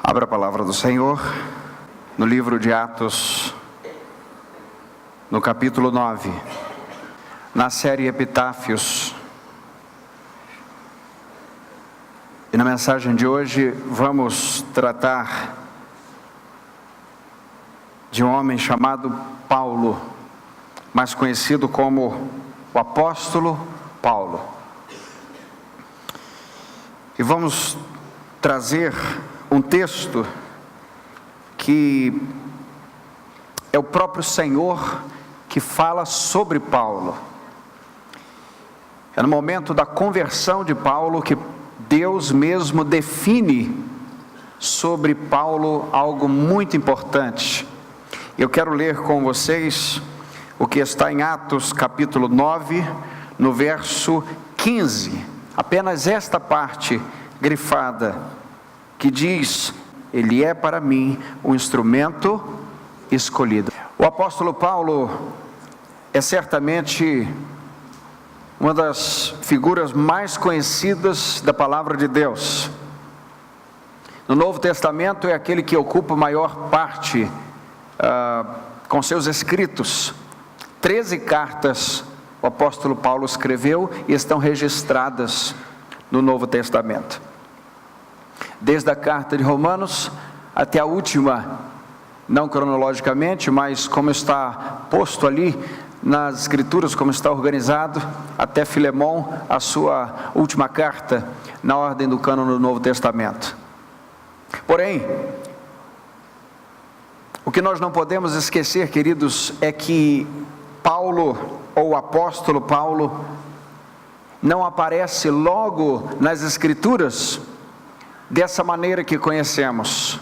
Abra a palavra do Senhor no livro de Atos, no capítulo 9, na série Epitáfios. E na mensagem de hoje vamos tratar de um homem chamado Paulo, mais conhecido como o apóstolo Paulo. E vamos trazer um texto que é o próprio Senhor que fala sobre Paulo. É no momento da conversão de Paulo que Deus mesmo define sobre Paulo algo muito importante. Eu quero ler com vocês o que está em Atos capítulo 9, no verso 15. Apenas esta parte grifada, que diz: Ele é para mim um instrumento escolhido. O apóstolo Paulo é certamente uma das figuras mais conhecidas da palavra de Deus. No Novo Testamento é aquele que ocupa a maior parte com seus escritos. 13 cartas o apóstolo Paulo escreveu e estão registradas no Novo Testamento. Desde a carta de Romanos até a última, não cronologicamente, mas como está posto ali nas escrituras, como está organizado, até Filemão, a sua última carta, na ordem do cânon do Novo Testamento. Porém, o que nós não podemos esquecer, queridos, é que Paulo, ou o apóstolo Paulo, não aparece logo nas escrituras dessa maneira que conhecemos.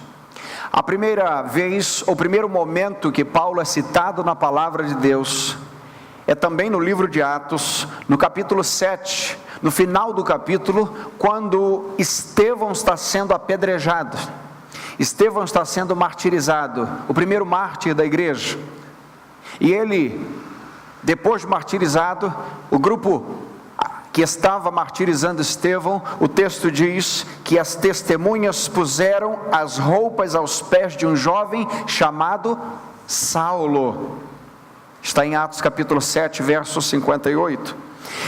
A primeira vez, o primeiro momento que Paulo é citado na palavra de Deus, é também no livro de Atos, no capítulo 7, no final do capítulo, quando Estevão está sendo apedrejado. Estevão está sendo martirizado, o primeiro mártir da igreja. E ele, depois de martirizado, o grupo que estava martirizando Estevão, o texto diz que as testemunhas puseram as roupas aos pés de um jovem chamado Saulo. Está em Atos capítulo 7, verso 58.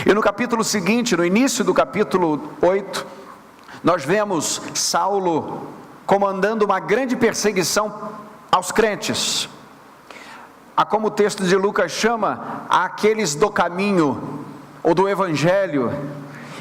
E no capítulo seguinte, no início do capítulo 8, nós vemos Saulo comandando uma grande perseguição aos crentes. A como o texto de Lucas chama, aqueles do caminho, ou do evangelho,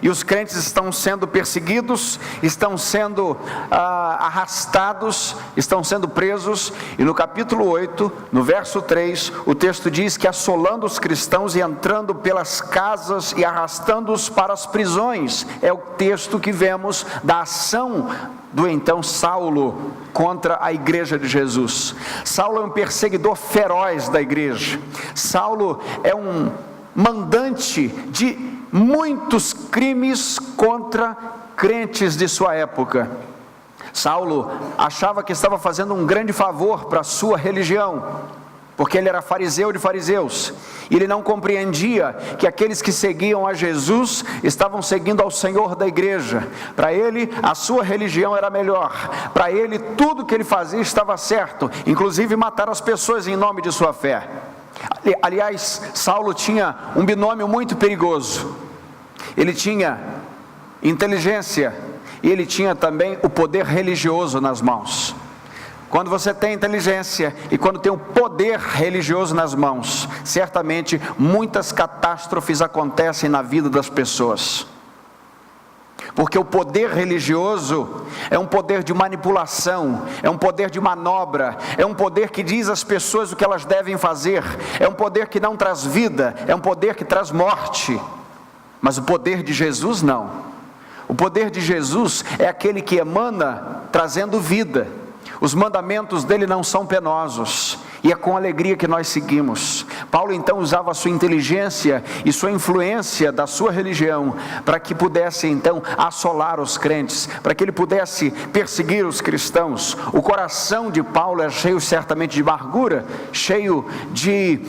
e os crentes estão sendo perseguidos, estão sendo arrastados, estão sendo presos. E no capítulo 8, no verso 3, o texto diz que assolando os cristãos e entrando pelas casas e arrastando-os para as prisões. É o texto que vemos da ação do então Saulo contra a igreja de Jesus. Saulo é um perseguidor feroz da igreja. Saulo é um mandante de muitos crimes contra crentes de sua época. Saulo achava que estava fazendo um grande favor para a sua religião, porque ele era fariseu de fariseus, e ele não compreendia que aqueles que seguiam a Jesus estavam seguindo ao Senhor da igreja. Para ele, a sua religião era melhor, para ele tudo que ele fazia estava certo, inclusive matar as pessoas em nome de sua fé. Aliás, Saulo tinha um binômio muito perigoso. Ele tinha inteligência e ele tinha também o poder religioso nas mãos. Quando você tem inteligência e quando tem o poder religioso nas mãos, certamente muitas catástrofes acontecem na vida das pessoas. Porque o poder religioso é um poder de manipulação, é um poder de manobra, é um poder que diz às pessoas o que elas devem fazer, é um poder que não traz vida, é um poder que traz morte. Mas o poder de Jesus não. O poder de Jesus é aquele que emana trazendo vida. Os mandamentos dele não são penosos, e é com alegria que nós seguimos. Paulo então usava a sua inteligência e sua influência da sua religião para que pudesse então assolar os crentes, para que ele pudesse perseguir os cristãos. O coração de Paulo é cheio certamente de amargura, cheio de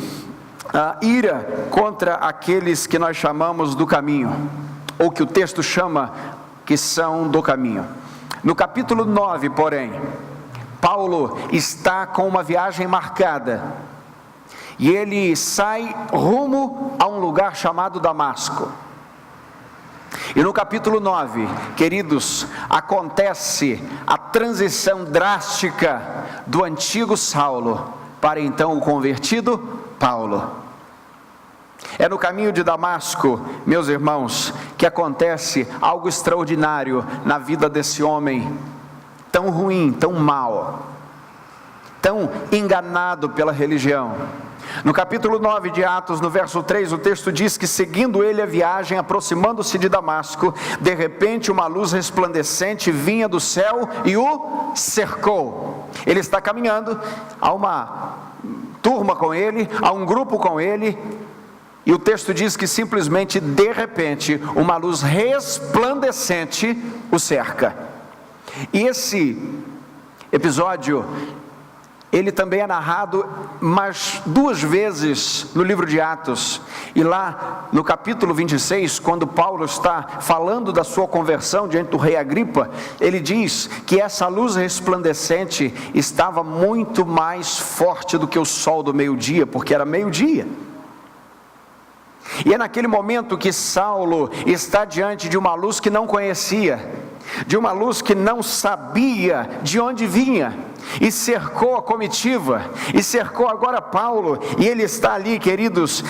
ira contra aqueles que nós chamamos do caminho, ou que o texto chama que são do caminho. No capítulo 9, porém, Paulo está com uma viagem marcada, e ele sai rumo a um lugar chamado Damasco. E no capítulo 9, queridos, acontece a transição drástica do antigo Saulo para então o convertido Paulo. É no caminho de Damasco, meus irmãos, que acontece algo extraordinário na vida desse homem, tão ruim, tão mau, tão enganado pela religião. No capítulo 9 de Atos, no verso 3, o texto diz que seguindo ele a viagem, aproximando-se de Damasco, de repente uma luz resplandecente vinha do céu e o cercou. Ele está caminhando, há uma turma com ele, há um grupo com ele, e o texto diz que simplesmente, de repente, uma luz resplandecente o cerca. E esse episódio, ele também é narrado mais 2 vezes no livro de Atos. E lá no capítulo 26, quando Paulo está falando da sua conversão diante do rei Agripa, ele diz que essa luz resplandecente estava muito mais forte do que o sol do meio-dia, porque era meio-dia. E é naquele momento que Saulo está diante de uma luz que não conhecia, de uma luz que não sabia de onde vinha, e cercou a comitiva, e cercou agora Paulo, e ele está ali, queridos,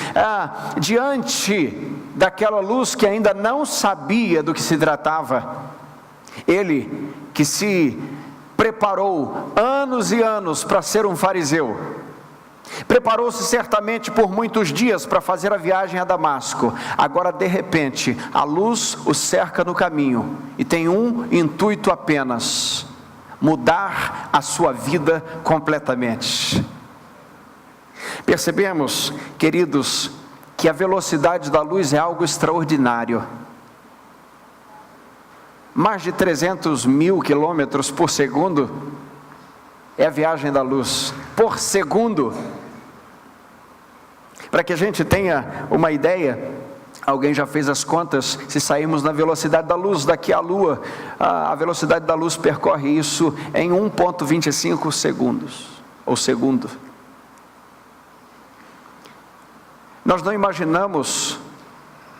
diante daquela luz que ainda não sabia do que se tratava. Ele que se preparou anos e anos para ser um fariseu, preparou-se certamente por muitos dias para fazer a viagem a Damasco. Agora de repente a luz o cerca no caminho e tem um intuito apenas: mudar a sua vida completamente. Percebemos, queridos, que a velocidade da luz é algo extraordinário. Mais de 300 mil quilômetros por segundo é a viagem da luz, por segundo. Para que a gente tenha uma ideia, alguém já fez as contas, se sairmos na velocidade da luz daqui à Lua, a velocidade da luz percorre isso em 1,25 segundos, ou segundo. Nós não imaginamos,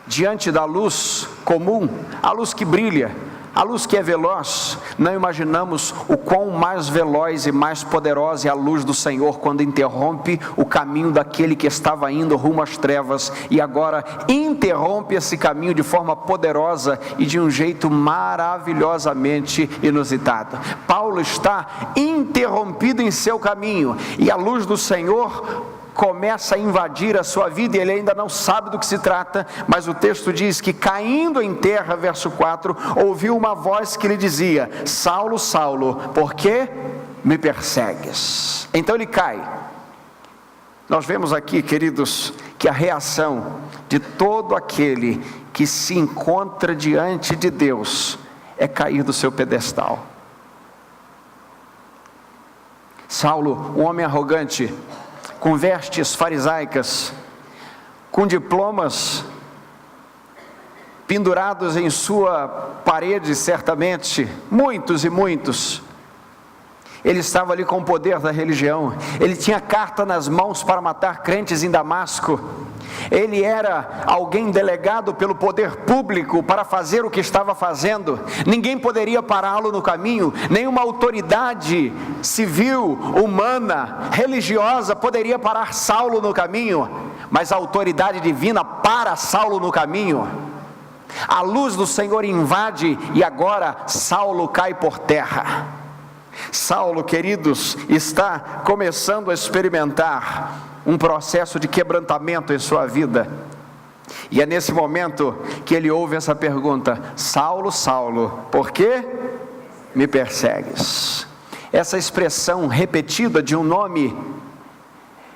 diante da luz comum, a luz que brilha, a luz que é veloz, não imaginamos o quão mais veloz e mais poderosa é a luz do Senhor quando interrompe o caminho daquele que estava indo rumo às trevas e agora interrompe esse caminho de forma poderosa e de um jeito maravilhosamente inusitado. Paulo está interrompido em seu caminho e a luz do Senhor começa a invadir a sua vida e ele ainda não sabe do que se trata, mas o texto diz que caindo em terra, verso 4, ouviu uma voz que lhe dizia: Saulo, Saulo, por que me persegues? Então ele cai. Nós vemos aqui, queridos, que a reação de todo aquele que se encontra diante de Deus é cair do seu pedestal. Saulo, um homem arrogante, com vestes farisaicas, com diplomas pendurados em sua parede, certamente, muitos e muitos. Ele estava ali com o poder da religião, ele tinha carta nas mãos para matar crentes em Damasco, ele era alguém delegado pelo poder público para fazer o que estava fazendo, ninguém poderia pará-lo no caminho, nenhuma autoridade civil, humana, religiosa poderia parar Saulo no caminho, mas a autoridade divina para Saulo no caminho. A luz do Senhor invade e agora Saulo cai por terra. Saulo, queridos, está começando a experimentar um processo de quebrantamento em sua vida, e é nesse momento que ele ouve essa pergunta: Saulo, Saulo, por que me persegues? Essa expressão repetida de um nome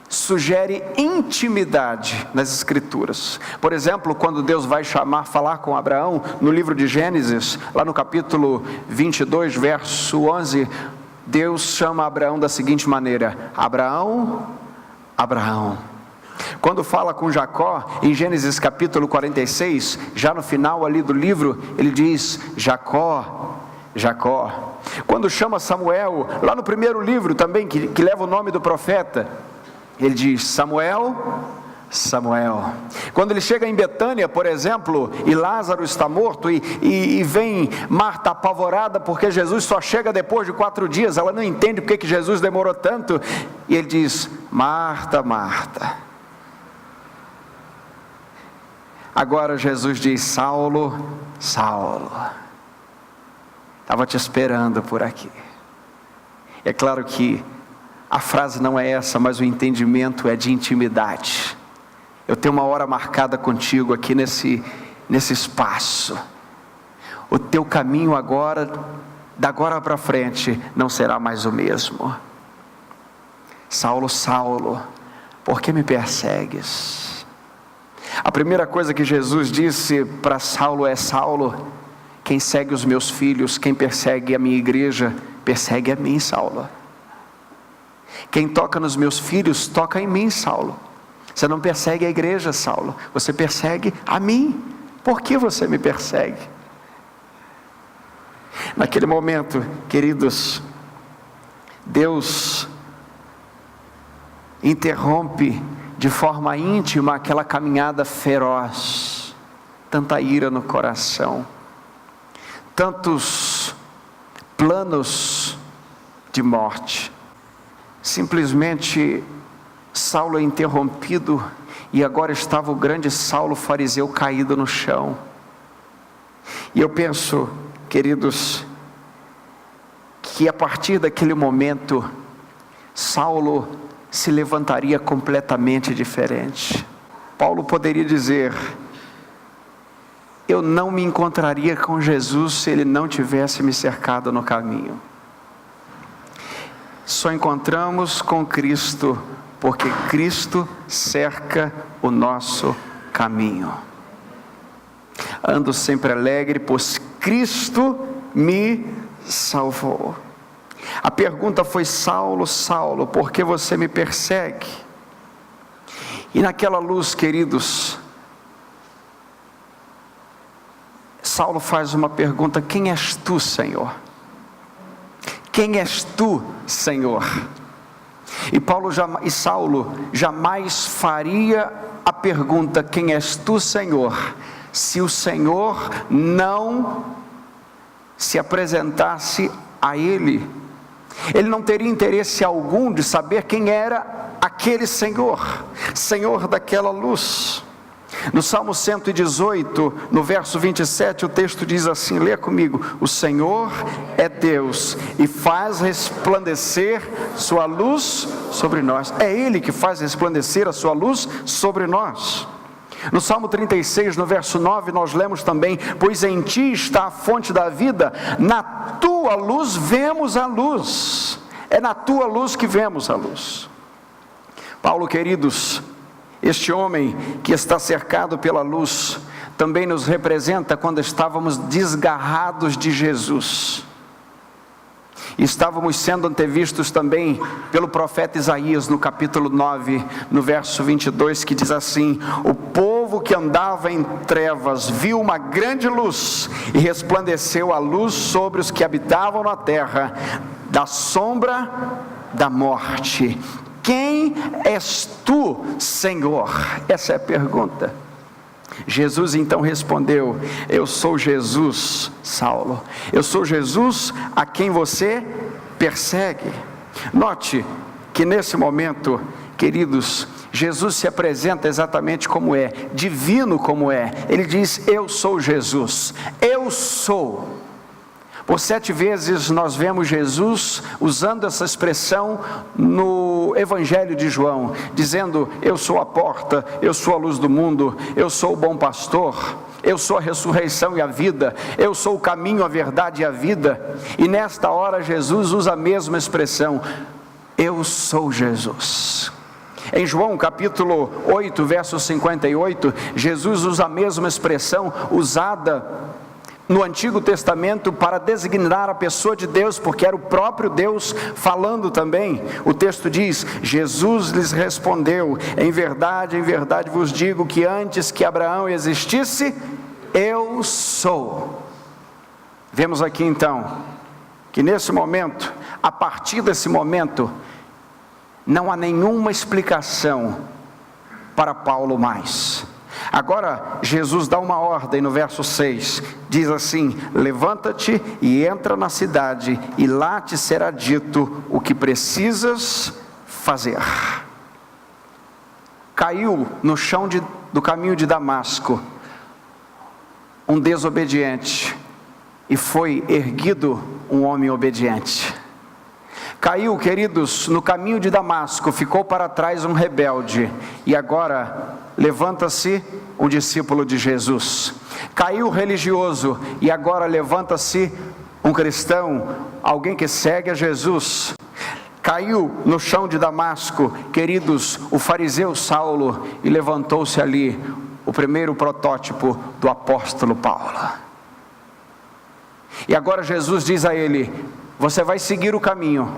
sugere intimidade nas Escrituras. Por exemplo, quando Deus vai falar com Abraão, no livro de Gênesis, lá no capítulo 22, verso 11, Deus chama Abraão da seguinte maneira: Abraão, Abraão. Quando fala com Jacó, em Gênesis capítulo 46, já no final ali do livro, ele diz: Jacó, Jacó. Quando chama Samuel, lá no primeiro livro também, que leva o nome do profeta, ele diz: Samuel, Samuel. Quando ele chega em Betânia, por exemplo, e Lázaro está morto, e vem Marta apavorada, porque Jesus só chega depois de 4 dias, ela não entende porque que Jesus demorou tanto, e ele diz: Marta, Marta. Agora Jesus diz: Saulo, Saulo, estava te esperando por aqui. É claro que a frase não é essa, mas o entendimento é de intimidade. Eu tenho uma hora marcada contigo aqui nesse espaço. O teu caminho agora, da agora para frente, não será mais o mesmo. Saulo, Saulo, por que me persegues? A primeira coisa que Jesus disse para Saulo é: Saulo, quem segue os meus filhos, quem persegue a minha igreja, persegue a mim, Saulo. Quem toca nos meus filhos, toca em mim, Saulo. Você não persegue a igreja, Saulo, você persegue a mim. Por que você me persegue? Naquele momento, queridos, Deus interrompe de forma íntima aquela caminhada feroz, tanta ira no coração, tantos planos de morte. Simplesmente Saulo é interrompido, e agora estava o grande Saulo fariseu caído no chão. E eu penso, queridos, que a partir daquele momento Saulo se levantaria completamente diferente. Paulo poderia dizer: eu não me encontraria com Jesus se ele não tivesse me cercado no caminho. Só encontramos com Cristo porque Cristo cerca o nosso caminho. Ando sempre alegre, pois Cristo me salvou. A pergunta foi: Saulo, Saulo, por que você me persegue? E naquela luz, queridos, Saulo faz uma pergunta: quem és tu, Senhor? Quem és tu, Senhor? E Saulo jamais faria a pergunta: quem és tu, Senhor? Se o Senhor não se apresentasse a ele. Ele não teria interesse algum de saber quem era aquele Senhor, Senhor daquela luz. No Salmo 118, no verso 27, o texto diz assim, lê comigo: o Senhor é Deus e faz resplandecer sua luz sobre nós. É Ele que faz resplandecer a sua luz sobre nós. No Salmo 36, no verso 9, nós lemos também: pois em ti está a fonte da vida, na tua luz vemos a luz. É na tua luz que vemos a luz. Paulo, queridos, este homem que está cercado pela luz, também nos representa quando estávamos desgarrados de Jesus. Estávamos sendo antevistos também pelo profeta Isaías, no capítulo 9, no verso 22, que diz assim: o povo que andava em trevas viu uma grande luz, e resplandeceu a luz sobre os que habitavam na terra, da sombra da morte. Quem és tu, Senhor? Essa é a pergunta. Jesus então respondeu: eu sou Jesus, Saulo. Eu sou Jesus a quem você persegue. Note que nesse momento, queridos, Jesus se apresenta exatamente como é, divino como é. Ele diz: eu sou Jesus, eu sou. Por 7 vezes nós vemos Jesus usando essa expressão no Evangelho de João, dizendo: eu sou a porta, eu sou a luz do mundo, eu sou o bom pastor, eu sou a ressurreição e a vida, eu sou o caminho, a verdade e a vida. E nesta hora Jesus usa a mesma expressão: eu sou Jesus. Em João capítulo 8, verso 58, Jesus usa a mesma expressão usada no Antigo Testamento para designar a pessoa de Deus, porque era o próprio Deus falando também. O texto diz: Jesus lhes respondeu: em verdade vos digo que antes que Abraão existisse, eu sou. Vemos aqui então, que nesse momento, a partir desse momento, não há nenhuma explicação para Paulo mais. Agora, Jesus dá uma ordem no verso 6, diz assim: levanta-te e entra na cidade, e lá te será dito o que precisas fazer. Caiu no chão do caminho de Damasco um desobediente, e foi erguido um homem obediente. Caiu, queridos, no caminho de Damasco, ficou para trás um rebelde, e agora levanta-se um discípulo de Jesus. Caiu o religioso, e agora levanta-se um cristão, alguém que segue a Jesus. Caiu no chão de Damasco, queridos, o fariseu Saulo, e levantou-se ali o primeiro protótipo do apóstolo Paulo. E agora Jesus diz a ele: você vai seguir o caminho,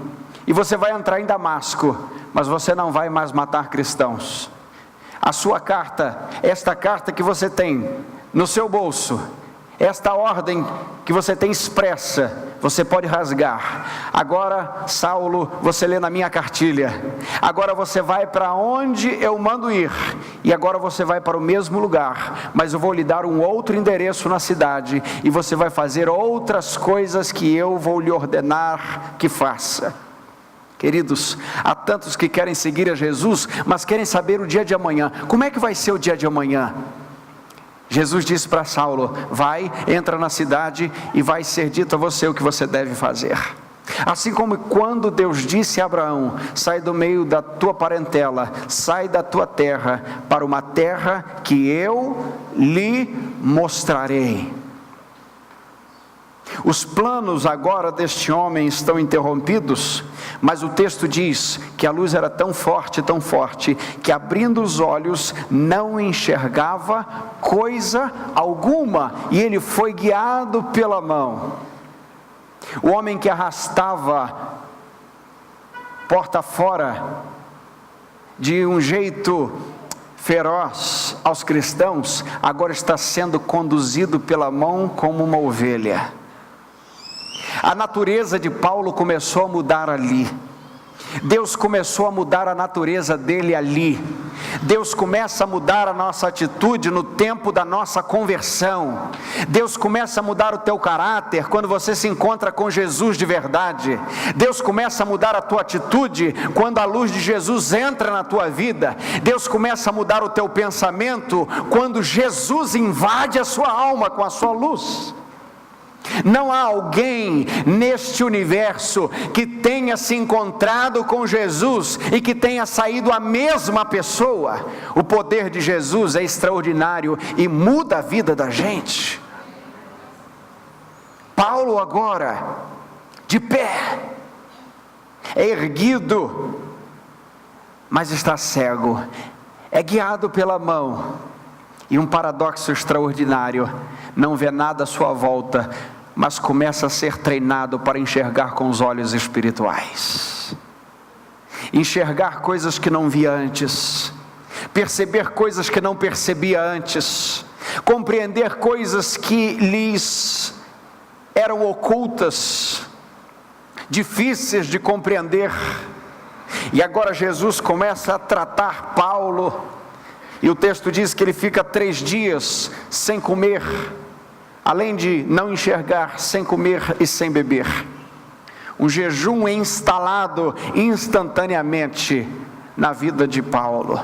e você vai entrar em Damasco, mas você não vai mais matar cristãos. A sua carta, esta carta que você tem no seu bolso, esta ordem que você tem expressa, você pode rasgar. Agora, Saulo, você lê na minha cartilha. Agora você vai para onde eu mando ir, e agora você vai para o mesmo lugar, mas eu vou lhe dar um outro endereço na cidade, e você vai fazer outras coisas que eu vou lhe ordenar que faça. Queridos, há tantos que querem seguir a Jesus, mas querem saber o dia de amanhã. Como é que vai ser o dia de amanhã? Jesus disse para Saulo: vai, entra na cidade, e vai ser dito a você o que você deve fazer. Assim como quando Deus disse a Abraão: sai do meio da tua parentela, sai da tua terra, para uma terra que eu lhe mostrarei. Os planos agora deste homem estão interrompidos, mas o texto diz que a luz era tão forte, que abrindo os olhos não enxergava coisa alguma, e ele foi guiado pela mão. O homem que arrastava porta fora, de um jeito feroz aos cristãos, agora está sendo conduzido pela mão como uma ovelha. A natureza de Paulo começou a mudar ali. Deus começou a mudar a natureza dele ali. Deus começa a mudar a nossa atitude no tempo da nossa conversão. Deus começa a mudar o teu caráter quando você se encontra com Jesus de verdade. Deus começa a mudar a tua atitude quando a luz de Jesus entra na tua vida. Deus começa a mudar o teu pensamento quando Jesus invade a sua alma com a sua luz. Não há alguém neste universo que tenha se encontrado com Jesus e que tenha saído a mesma pessoa. O poder de Jesus é extraordinário e muda a vida da gente. Paulo agora, de pé, é erguido, mas está cego, é guiado pela mão, e um paradoxo extraordinário: não vê nada à sua volta, mas começa a ser treinado para enxergar com os olhos espirituais, enxergar coisas que não via antes, perceber coisas que não percebia antes, compreender coisas que lhes eram ocultas, difíceis de compreender. E agora Jesus começa a tratar Paulo, e o texto diz que ele fica 3 dias sem comer, além de não enxergar, sem comer e sem beber. Um jejum instalado instantaneamente na vida de Paulo.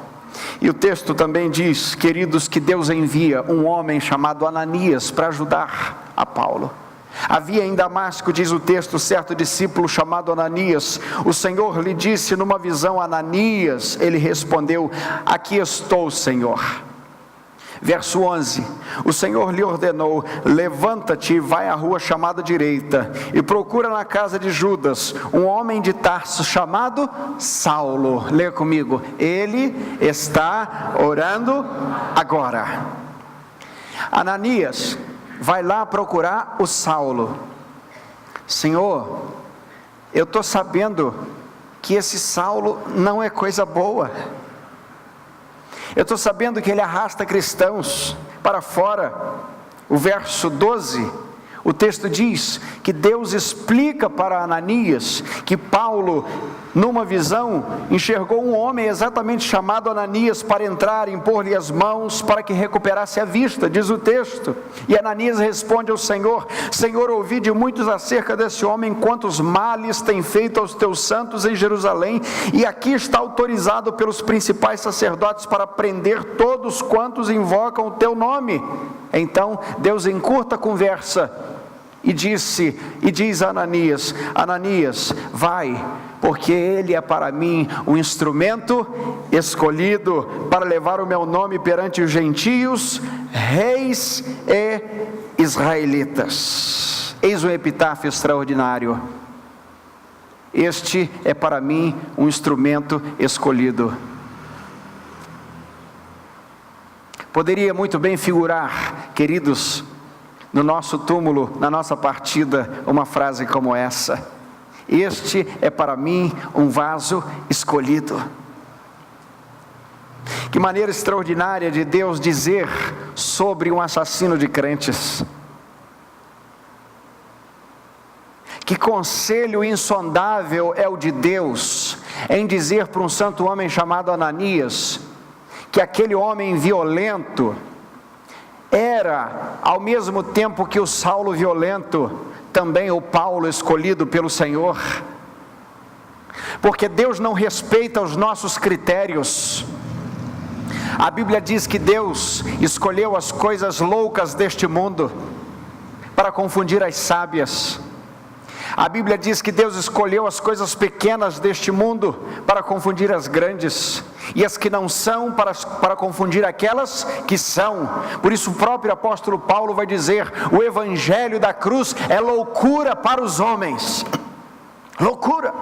E o texto também diz, queridos, que Deus envia um homem chamado Ananias para ajudar a Paulo. Havia em Damasco, diz o texto, certo discípulo chamado Ananias. O Senhor lhe disse numa visão: Ananias. Ele respondeu: aqui estou, Senhor. Verso 11, o Senhor lhe ordenou: levanta-te e vai à rua chamada direita, e procura na casa de Judas um homem de Tarso chamado Saulo. Leia comigo: ele está orando agora. Ananias vai lá procurar o Saulo. Senhor, eu estou sabendo que esse Saulo não é coisa boa. Eu estou sabendo que ele arrasta cristãos para fora. O verso 12, O texto diz que Deus explica para Ananias que Paulo, numa visão, enxergou um homem exatamente chamado Ananias para entrar, impor-lhe as mãos para que recuperasse a vista, diz o texto. E Ananias responde ao Senhor: Senhor, ouvi de muitos acerca desse homem, quantos males tem feito aos teus santos em Jerusalém, e aqui está autorizado pelos principais sacerdotes para prender todos quantos invocam o teu nome. Então Deus encurta a conversa e diz a Ananias: Ananias, vai, porque ele é para mim um instrumento escolhido para levar o meu nome perante os gentios, reis e israelitas. Eis um epitáfio extraordinário: este é para mim um instrumento escolhido. Poderia muito bem figurar, queridos, no nosso túmulo, na nossa partida, uma frase como essa: este é para mim um vaso escolhido. Que maneira extraordinária de Deus dizer sobre um assassino de crentes. Que conselho insondável é o de Deus em dizer para um santo homem chamado Ananias que aquele homem violento era, ao mesmo tempo que o Saulo violento, também o Paulo escolhido pelo Senhor. Porque Deus não respeita os nossos critérios. A Bíblia diz que Deus escolheu as coisas loucas deste mundo para confundir as sábias. A Bíblia diz que Deus escolheu as coisas pequenas deste mundo para confundir as grandes, e as que não são para confundir aquelas que são. Por isso o próprio apóstolo Paulo vai dizer: o evangelho da cruz é loucura para os homens. Loucura.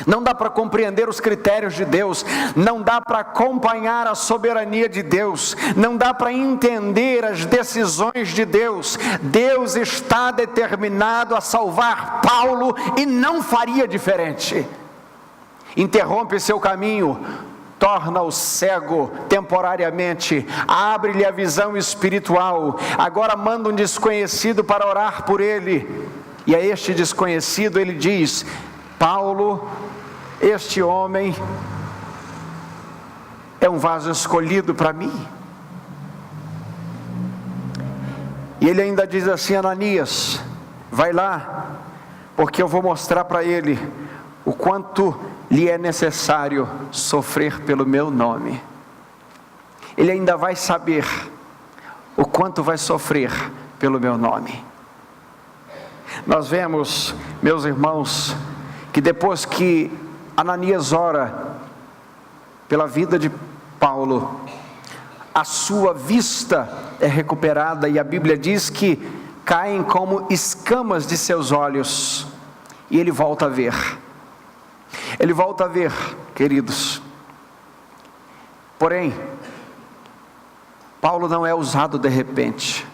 Não dá para compreender os critérios de Deus, não dá para acompanhar a soberania de Deus, não dá para entender as decisões de Deus. Deus está determinado a salvar Paulo e não faria diferente. Interrompe seu caminho, torna-o cego temporariamente, abre-lhe a visão espiritual. Agora manda um desconhecido para orar por ele, e a este desconhecido ele diz: Paulo, este homem é um vaso escolhido para mim. E ele ainda diz assim: Ananias, vai lá, porque eu vou mostrar para ele o quanto lhe é necessário sofrer pelo meu nome. Ele ainda vai saber o quanto vai sofrer pelo meu nome. Nós vemos, meus irmãos, que depois que Ananias ora pela vida de Paulo, a sua vista é recuperada, e a Bíblia diz que caem como escamas de seus olhos, e ele volta a ver. Ele volta a ver, queridos. Porém, Paulo não é usado de repente.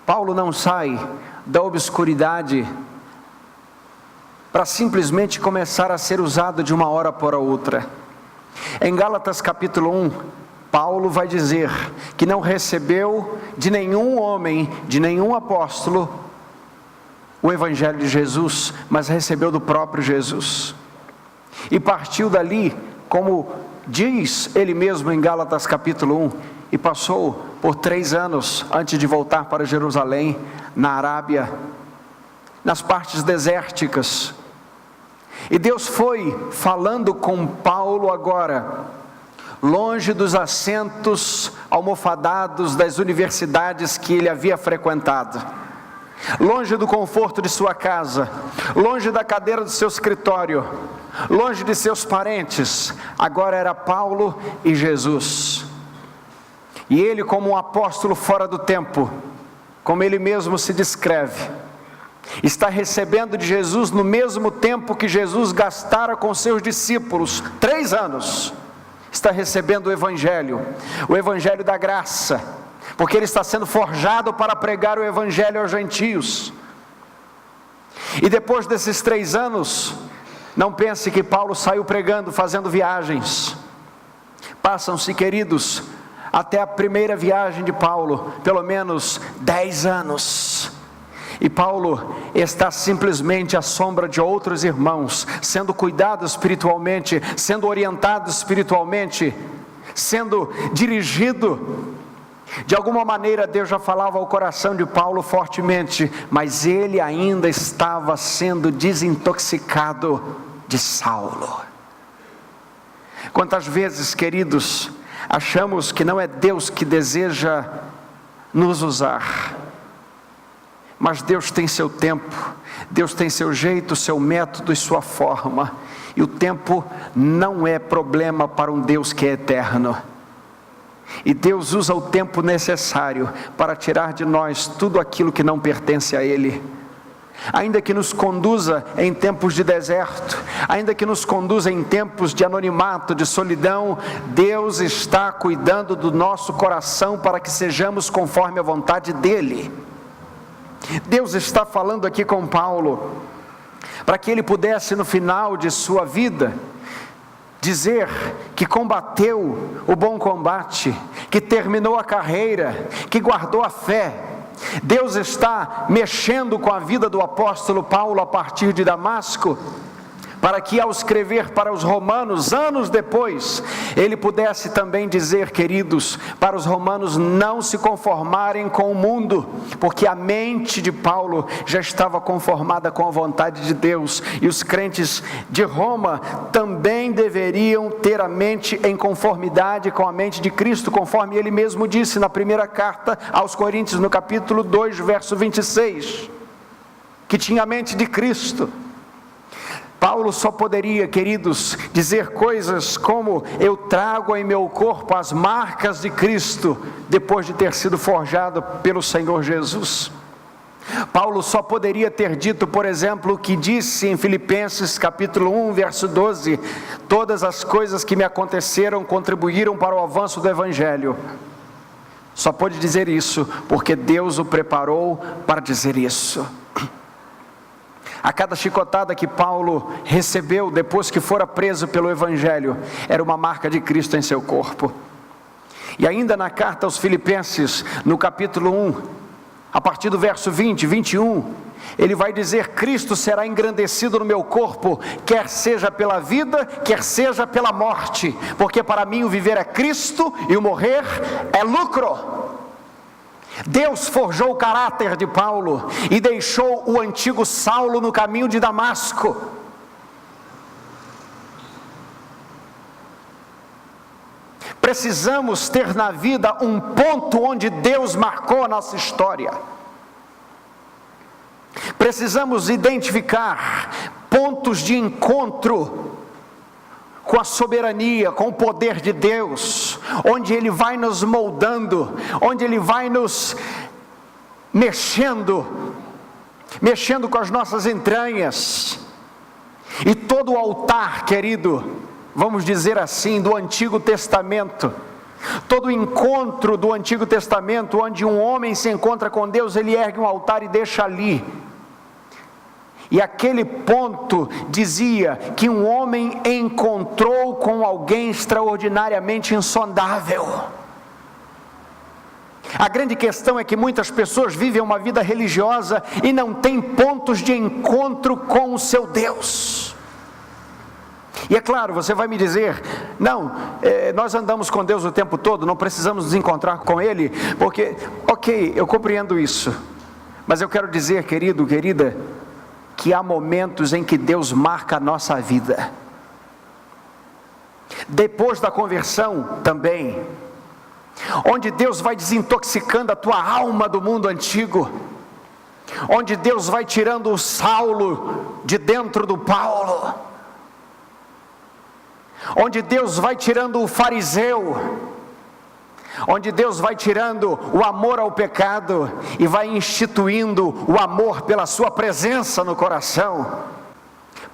Paulo não sai da obscuridade para simplesmente começar a ser usado de uma hora para outra. Em Gálatas capítulo 1, Paulo vai dizer que não recebeu de nenhum homem, de nenhum apóstolo, o evangelho de Jesus, mas recebeu do próprio Jesus. E partiu dali, como diz ele mesmo em Gálatas capítulo 1, e passou por 3 anos antes de voltar para Jerusalém, na Arábia, nas partes desérticas. E Deus foi falando com Paulo agora, longe dos assentos almofadados das universidades que ele havia frequentado, longe do conforto de sua casa, longe da cadeira do seu escritório, longe de seus parentes. Agora era Paulo e Jesus. E ele, como um apóstolo fora do tempo, como ele mesmo se descreve, está recebendo de Jesus no mesmo tempo que Jesus gastara com seus discípulos, 3 anos, está recebendo o Evangelho da graça, porque ele está sendo forjado para pregar o Evangelho aos gentios. E depois desses 3 anos, não pense que Paulo saiu pregando, fazendo viagens. Passam-se, queridos, até a primeira viagem de Paulo, pelo menos 10 anos. E Paulo está simplesmente à sombra de outros irmãos, sendo cuidado espiritualmente, sendo orientado espiritualmente, sendo dirigido. De alguma maneira Deus já falava ao coração de Paulo fortemente, mas ele ainda estava sendo desintoxicado de Saulo. Quantas vezes, queridos, achamos que não é Deus que deseja nos usar, mas Deus tem seu tempo, Deus tem seu jeito, seu método e sua forma, e o tempo não é problema para um Deus que é eterno. E Deus usa o tempo necessário para tirar de nós tudo aquilo que não pertence a Ele. Ainda que nos conduza em tempos de deserto, ainda que nos conduza em tempos de anonimato, de solidão, Deus está cuidando do nosso coração para que sejamos conforme a vontade dEle. Deus está falando aqui com Paulo, para que ele pudesse no final de sua vida dizer que combateu o bom combate, que terminou a carreira, que guardou a fé. Deus está mexendo com a vida do apóstolo Paulo a partir de Damasco, para que ao escrever para os romanos, anos depois, ele pudesse também dizer, queridos, para os romanos não se conformarem com o mundo, porque a mente de Paulo já estava conformada com a vontade de Deus, e os crentes de Roma também deveriam ter a mente em conformidade com a mente de Cristo, conforme ele mesmo disse na primeira carta aos Coríntios, no capítulo 2, verso 26, que tinha a mente de Cristo. Paulo só poderia, queridos, dizer coisas como: eu trago em meu corpo as marcas de Cristo, depois de ter sido forjado pelo Senhor Jesus. Paulo só poderia ter dito, por exemplo, o que disse em Filipenses capítulo 1, verso 12: todas as coisas que me aconteceram contribuíram para o avanço do Evangelho. Só pôde dizer isso porque Deus o preparou para dizer isso. A cada chicotada que Paulo recebeu depois que fora preso pelo Evangelho, era uma marca de Cristo em seu corpo. E ainda na carta aos Filipenses, no capítulo 1, a partir do verso 20, 21, ele vai dizer: Cristo será engrandecido no meu corpo, quer seja pela vida, quer seja pela morte, porque para mim o viver é Cristo e o morrer é lucro. Deus forjou o caráter de Paulo e deixou o antigo Saulo no caminho de Damasco. Precisamos ter na vida um ponto onde Deus marcou a nossa história. Precisamos identificar pontos de encontro com a soberania, com o poder de Deus, onde Ele vai nos moldando, onde Ele vai nos mexendo com as nossas entranhas. E todo o altar, querido, vamos dizer assim, do Antigo Testamento, todo encontro do Antigo Testamento, onde um homem se encontra com Deus, ele ergue um altar e deixa ali. E aquele ponto dizia que um homem encontrou com alguém extraordinariamente insondável. A grande questão é que muitas pessoas vivem uma vida religiosa e não têm pontos de encontro com o seu Deus. E é claro, você vai me dizer: não, nós andamos com Deus o tempo todo, não precisamos nos encontrar com Ele, porque, ok, eu compreendo isso, mas eu quero dizer, querido, querida, que há momentos em que Deus marca a nossa vida. Depois da conversão também, onde Deus vai desintoxicando a tua alma do mundo antigo, onde Deus vai tirando o Saulo de dentro do Paulo, onde Deus vai tirando o fariseu, onde Deus vai tirando o amor ao pecado e vai instituindo o amor pela sua presença no coração.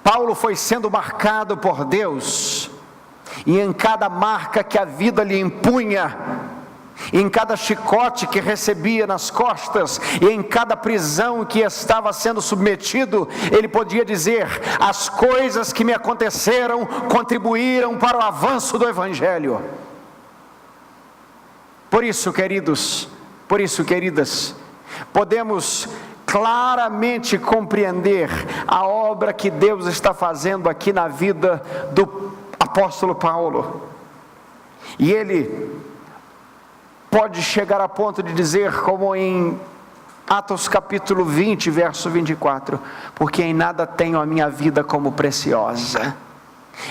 Paulo foi sendo marcado por Deus, e em cada marca que a vida lhe impunha, em cada chicote que recebia nas costas, e em cada prisão que estava sendo submetido, ele podia dizer: as coisas que me aconteceram contribuíram para o avanço do Evangelho. Por isso, queridos, por isso, queridas, podemos claramente compreender a obra que Deus está fazendo aqui na vida do apóstolo Paulo. E ele pode chegar a ponto de dizer, como em Atos capítulo 20, verso 24, porque em nada tenho a minha vida como preciosa.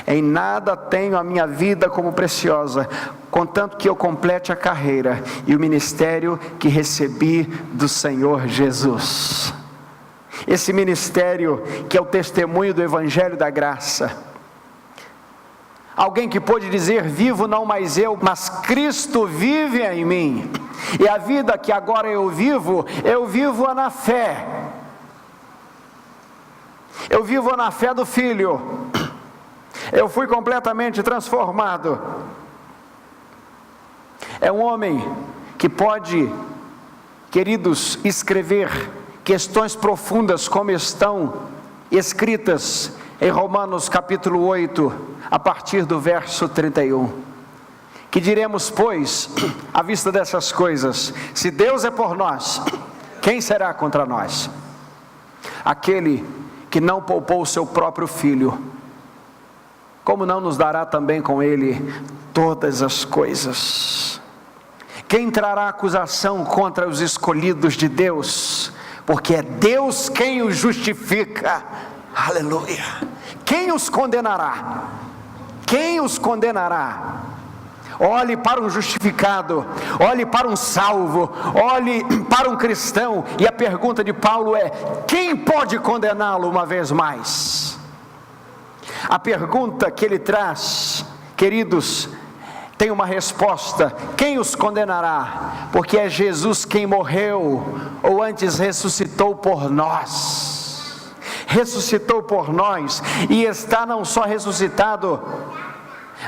Em nada tenho a minha vida como preciosa, contanto que eu complete a carreira e o ministério que recebi do Senhor Jesus. Esse ministério que é o testemunho do Evangelho da Graça. Alguém que pôde dizer, vivo não mais eu, mas Cristo vive em mim. E a vida que agora eu vivo-a na fé. Eu vivo na fé do Filho. Eu fui completamente transformado. É um homem que pode, queridos, escrever questões profundas como estão escritas em Romanos capítulo 8, a partir do verso 31. Que diremos, pois, à vista dessas coisas? Se Deus é por nós, quem será contra nós? Aquele que não poupou o seu próprio Filho, como não nos dará também com Ele todas as coisas? Quem trará acusação contra os escolhidos de Deus? Porque é Deus quem os justifica. Aleluia! Quem os condenará? Quem os condenará? Olhe para um justificado, olhe para um salvo, olhe para um cristão, e a pergunta de Paulo é: quem pode condená-lo uma vez mais? A pergunta que ele traz, queridos, tem uma resposta: quem os condenará? Porque é Jesus quem morreu, ou antes ressuscitou por nós. Ressuscitou por nós, e está não só ressuscitado,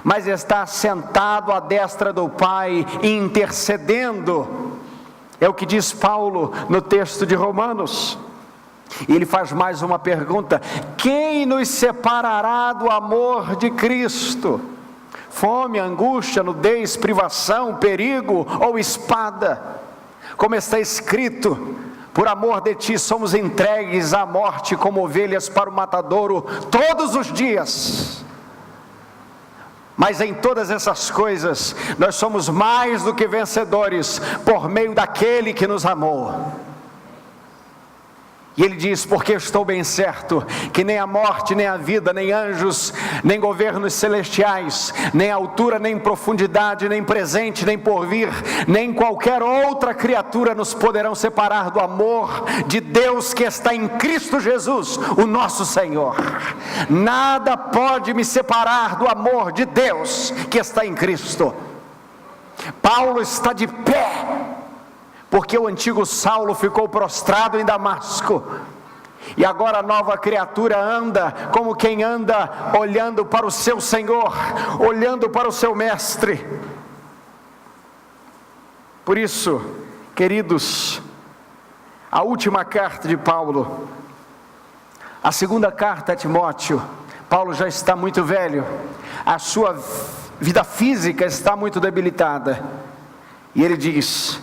mas está sentado à destra do Pai, intercedendo. É o que diz Paulo no texto de Romanos. E ele faz mais uma pergunta: quem nos separará do amor de Cristo? Fome, angústia, nudez, privação, perigo ou espada? Como está escrito: por amor de ti somos entregues à morte como ovelhas para o matadouro todos os dias. Mas em todas essas coisas nós somos mais do que vencedores por meio daquele que nos amou. E ele diz: porque estou bem certo que nem a morte, nem a vida, nem anjos, nem governos celestiais, nem altura, nem profundidade, nem presente, nem porvir, nem qualquer outra criatura nos poderão separar do amor de Deus que está em Cristo Jesus, o nosso Senhor. Nada pode me separar do amor de Deus que está em Cristo. Paulo está de pé, porque o antigo Saulo ficou prostrado em Damasco, e agora a nova criatura anda como quem anda olhando para o seu Senhor, olhando para o seu Mestre. Por isso, queridos, a última carta de Paulo, a segunda carta a Timóteo. Paulo já está muito velho, a sua vida física está muito debilitada, e ele diz: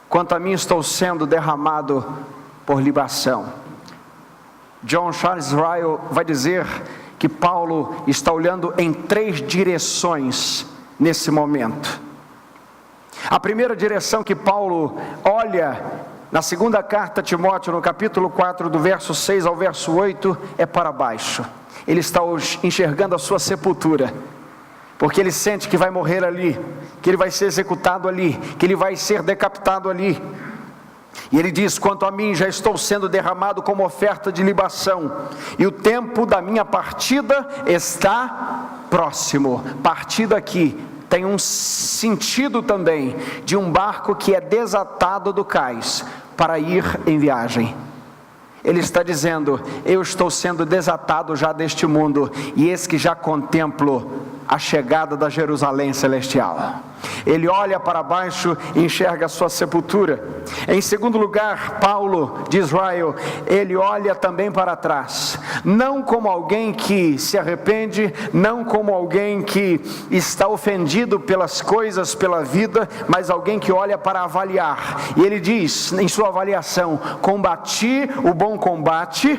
quanto a mim, estou sendo derramado por libação. John Charles Ryle vai dizer que Paulo está olhando em 3 direções nesse momento. A primeira direção que Paulo olha na segunda carta a Timóteo, no capítulo 4, do verso 6 ao verso 8, é para baixo. Ele está enxergando a sua sepultura, porque ele sente que vai morrer ali, que ele vai ser executado ali, que ele vai ser decapitado ali. E ele diz: quanto a mim, já estou sendo derramado como oferta de libação, e o tempo da minha partida está próximo. Partida aqui tem um sentido também de um barco que é desatado do cais para ir em viagem. Ele está dizendo: eu estou sendo desatado já deste mundo, e eis que já contemplo a chegada da Jerusalém celestial. Ele olha para baixo e enxerga a sua sepultura. Em segundo lugar, Paulo de Israel, ele olha também para trás, não como alguém que se arrepende, não como alguém que está ofendido pelas coisas, pela vida, mas alguém que olha para avaliar. E ele diz em sua avaliação: combati o bom combate,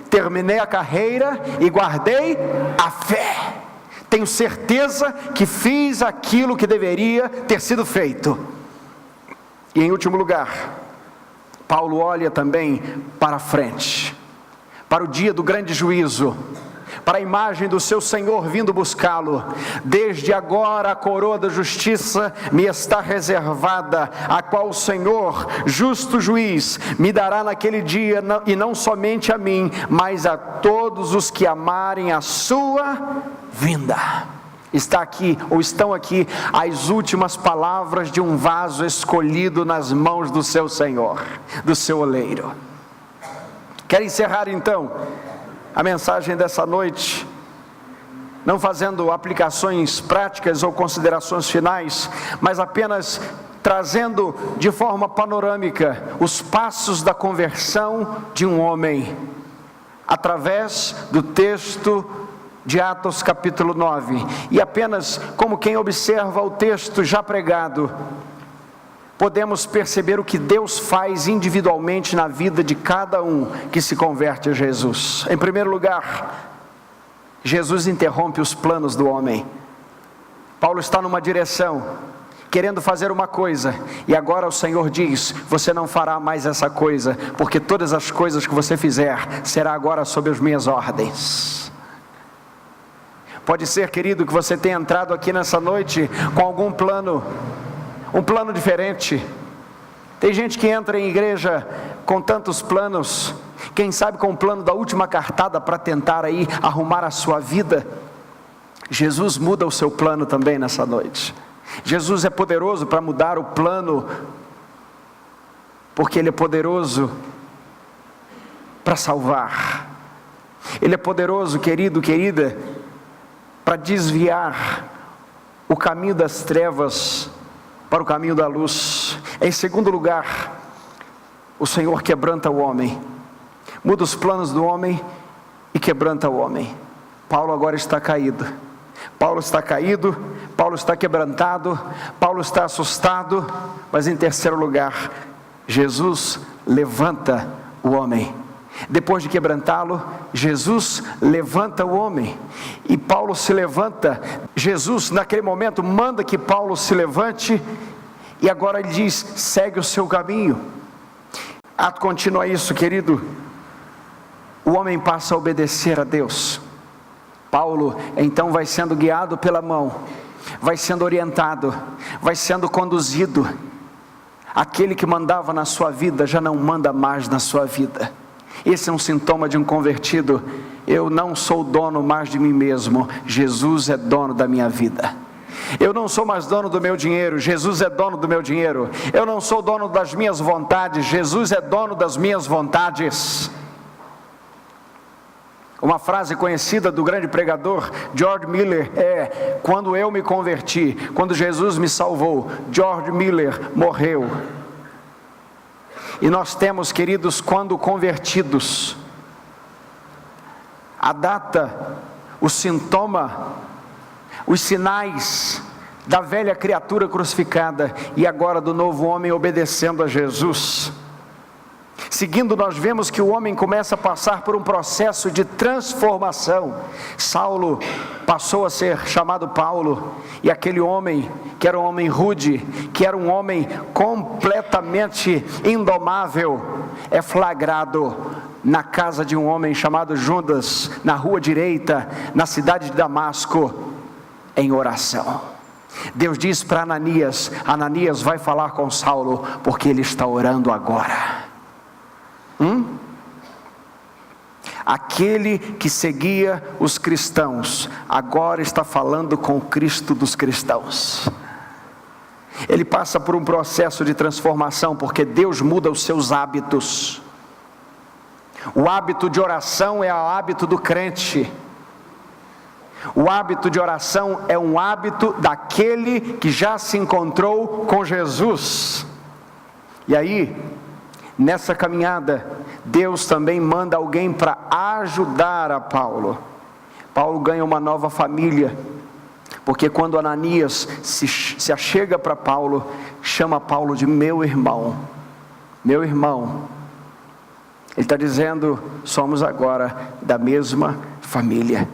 terminei a carreira e guardei a fé. Tenho certeza que fiz aquilo que deveria ter sido feito. E em último lugar, Paulo olha também para a frente, para o dia do grande juízo, para a imagem do seu Senhor vindo buscá-lo. Desde agora a coroa da justiça me está reservada, a qual o Senhor, justo juiz, me dará naquele dia, e não somente a mim, mas a todos os que amarem a sua vinda. Está aqui, ou estão aqui, as últimas palavras de um vaso escolhido nas mãos do seu Senhor, do seu oleiro. Quero encerrar então a mensagem dessa noite, não fazendo aplicações práticas ou considerações finais, mas apenas trazendo de forma panorâmica os passos da conversão de um homem, através do texto de Atos capítulo 9, e apenas como quem observa o texto já pregado, podemos perceber o que Deus faz individualmente na vida de cada um que se converte a Jesus. Em primeiro lugar, Jesus interrompe os planos do homem. Paulo está numa direção, querendo fazer uma coisa, e agora o Senhor diz: você não fará mais essa coisa, porque todas as coisas que você fizer, será agora sob as minhas ordens. Pode ser, querido, que você tenha entrado aqui nessa noite com algum plano, um plano diferente. Tem gente que entra em igreja com tantos planos, quem sabe com o plano da última cartada para tentar aí arrumar a sua vida. Jesus muda o seu plano também nessa noite. Jesus é poderoso para mudar o plano, porque Ele é poderoso para salvar. Ele é poderoso, querido, querida, para desviar o caminho das trevas para o caminho da luz. Em segundo lugar, o Senhor quebranta o homem, muda os planos do homem e quebranta o homem. Paulo agora está caído, Paulo está caído, Paulo está quebrantado, Paulo está assustado, mas em terceiro lugar, Jesus levanta o homem. Depois de quebrantá-lo, Jesus levanta o homem, e Paulo se levanta. Jesus naquele momento manda que Paulo se levante, e agora ele diz: segue o seu caminho. Ato contínuo a isso, querido, o homem passa a obedecer a Deus. Paulo então vai sendo guiado pela mão, vai sendo orientado, vai sendo conduzido. Aquele que mandava na sua vida já não manda mais na sua vida. Esse é um sintoma de um convertido. Eu não sou dono mais de mim mesmo, Jesus é dono da minha vida. Eu não sou mais dono do meu dinheiro, Jesus é dono do meu dinheiro. Eu não sou dono das minhas vontades, Jesus é dono das minhas vontades. Uma frase conhecida do grande pregador George Miller é: quando eu me converti, quando Jesus me salvou, George Miller morreu. E nós temos, queridos, quando convertidos, a data, o sintoma, os sinais da velha criatura crucificada e agora do novo homem obedecendo a Jesus. Seguindo, nós vemos que o homem começa a passar por um processo de transformação. Saulo passou a ser chamado Paulo, e aquele homem, que era um homem rude, que era um homem completamente indomável, é flagrado na casa de um homem chamado Judas, na rua direita, na cidade de Damasco, em oração. Deus diz para Ananias: Ananias, vai falar com Saulo, porque ele está orando agora. Aquele que seguia os cristãos, agora está falando com o Cristo dos cristãos. Ele passa por um processo de transformação, porque Deus muda os seus hábitos. O hábito de oração é o hábito do crente. O hábito de oração é um hábito daquele que já se encontrou com Jesus. E aí, nessa caminhada, Deus também manda alguém para ajudar a Paulo. Paulo ganha uma nova família, porque quando Ananias se achega para Paulo, chama Paulo de meu irmão. Meu irmão. Ele está dizendo, somos agora da mesma família.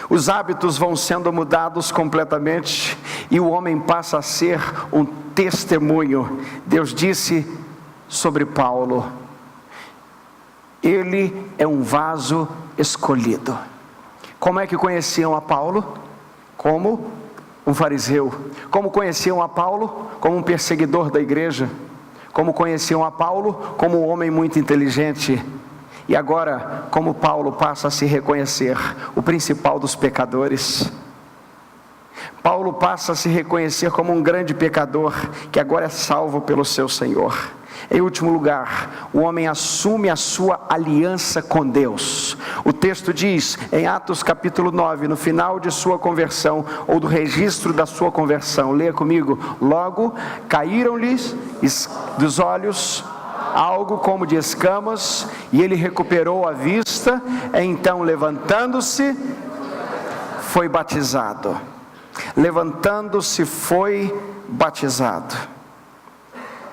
Os hábitos vão sendo mudados completamente e o homem passa a ser um testemunho. Deus disse sobre Paulo: ele é um vaso escolhido. Como é que conheciam a Paulo? Como um fariseu. Como conheciam a Paulo? Como um perseguidor da igreja. Como conheciam a Paulo? Como um homem muito inteligente. E agora, como Paulo passa a se reconhecer o principal dos pecadores. Paulo passa a se reconhecer como um grande pecador, que agora é salvo pelo seu Senhor. Em último lugar, o homem assume a sua aliança com Deus. O texto diz, em Atos capítulo 9, no final de sua conversão, ou do registro da sua conversão, leia comigo: logo caíram-lhes dos olhos algo como de escamas, e ele recuperou a vista, então levantando-se, foi batizado. Levantando-se, foi batizado.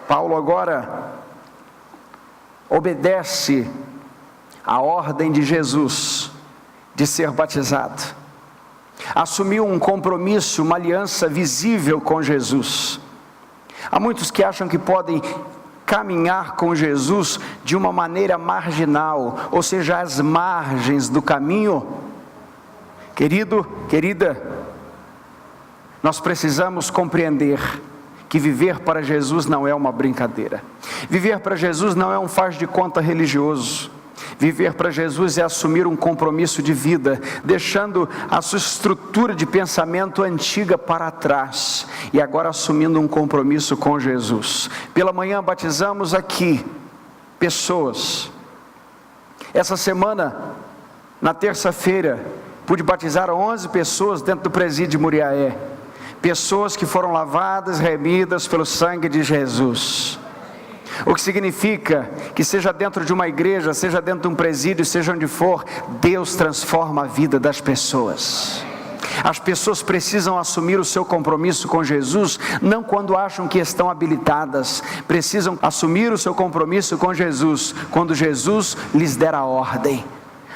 Paulo agora obedece a ordem de Jesus de ser batizado. Assumiu um compromisso, uma aliança visível com Jesus. Há muitos que acham que podem caminhar com Jesus de uma maneira marginal, ou seja, às margens do caminho. Querido, querida, nós precisamos compreender que viver para Jesus não é uma brincadeira. Viver para Jesus não é um faz de conta religioso. Viver para Jesus é assumir um compromisso de vida, deixando a sua estrutura de pensamento antiga para trás, e agora assumindo um compromisso com Jesus. Pela manhã batizamos aqui pessoas. Essa semana, na terça-feira, pude batizar 11 pessoas dentro do presídio de Muriaé. Pessoas que foram lavadas, remidas pelo sangue de Jesus. O que significa que seja dentro de uma igreja, seja dentro de um presídio, seja onde for, Deus transforma a vida das pessoas. As pessoas precisam assumir o seu compromisso com Jesus, não quando acham que estão habilitadas. Precisam assumir o seu compromisso com Jesus, quando Jesus lhes der a ordem.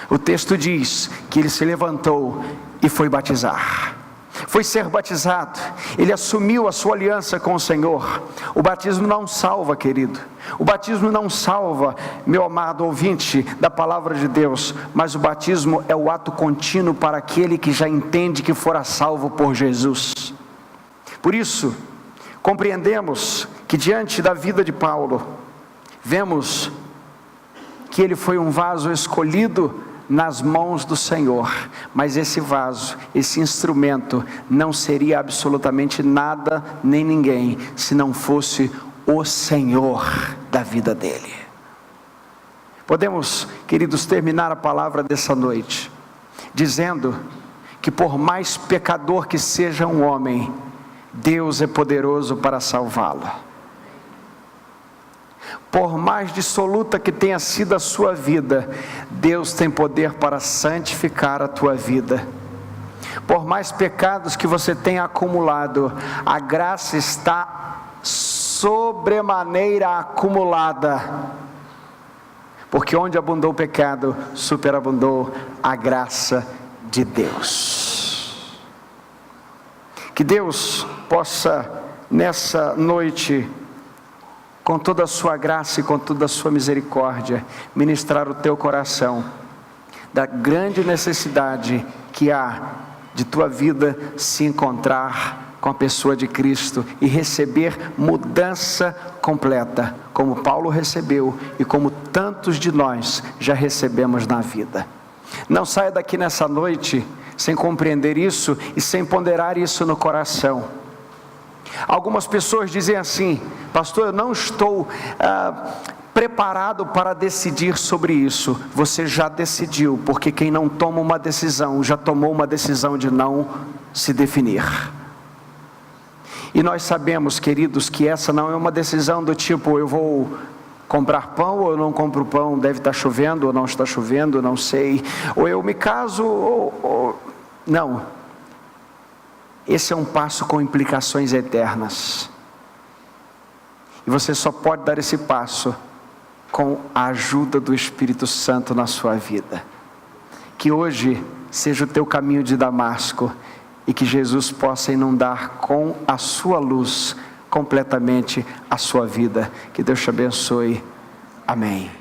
O texto diz que ele se levantou e foi batizar. Foi ser batizado, ele assumiu a sua aliança com o Senhor. O batismo não salva, querido. O batismo não salva, meu amado ouvinte da palavra de Deus, mas o batismo é o ato contínuo para aquele que já entende que fora salvo por Jesus. Por isso, compreendemos que diante da vida de Paulo, vemos que ele foi um vaso escolhido nas mãos do Senhor, mas esse vaso, esse instrumento, não seria absolutamente nada, nem ninguém, se não fosse o Senhor da vida dele. Podemos, queridos, terminar a palavra dessa noite, dizendo que por mais pecador que seja um homem, Deus é poderoso para salvá-lo. Por mais dissoluta que tenha sido a sua vida, Deus tem poder para santificar a tua vida. Por mais pecados que você tenha acumulado, a graça está sobremaneira acumulada. Porque onde abundou o pecado, superabundou a graça de Deus. Que Deus possa, nessa noite, com toda a sua graça e com toda a sua misericórdia, ministrar o teu coração da grande necessidade que há de tua vida se encontrar com a pessoa de Cristo e receber mudança completa, como Paulo recebeu e como tantos de nós já recebemos na vida. Não saia daqui nessa noite sem compreender isso e sem ponderar isso no coração. Algumas pessoas dizem assim: pastor, eu não estou preparado para decidir sobre isso. Você já decidiu, porque quem não toma uma decisão, já tomou uma decisão de não se definir. E nós sabemos, queridos, que essa não é uma decisão do tipo, eu vou comprar pão ou eu não compro pão, deve estar chovendo ou não está chovendo, não sei, ou eu me caso não. Esse é um passo com implicações eternas, e você só pode dar esse passo com a ajuda do Espírito Santo na sua vida. Que hoje seja o teu caminho de Damasco, e que Jesus possa inundar com a sua luz completamente a sua vida. Que Deus te abençoe. Amém.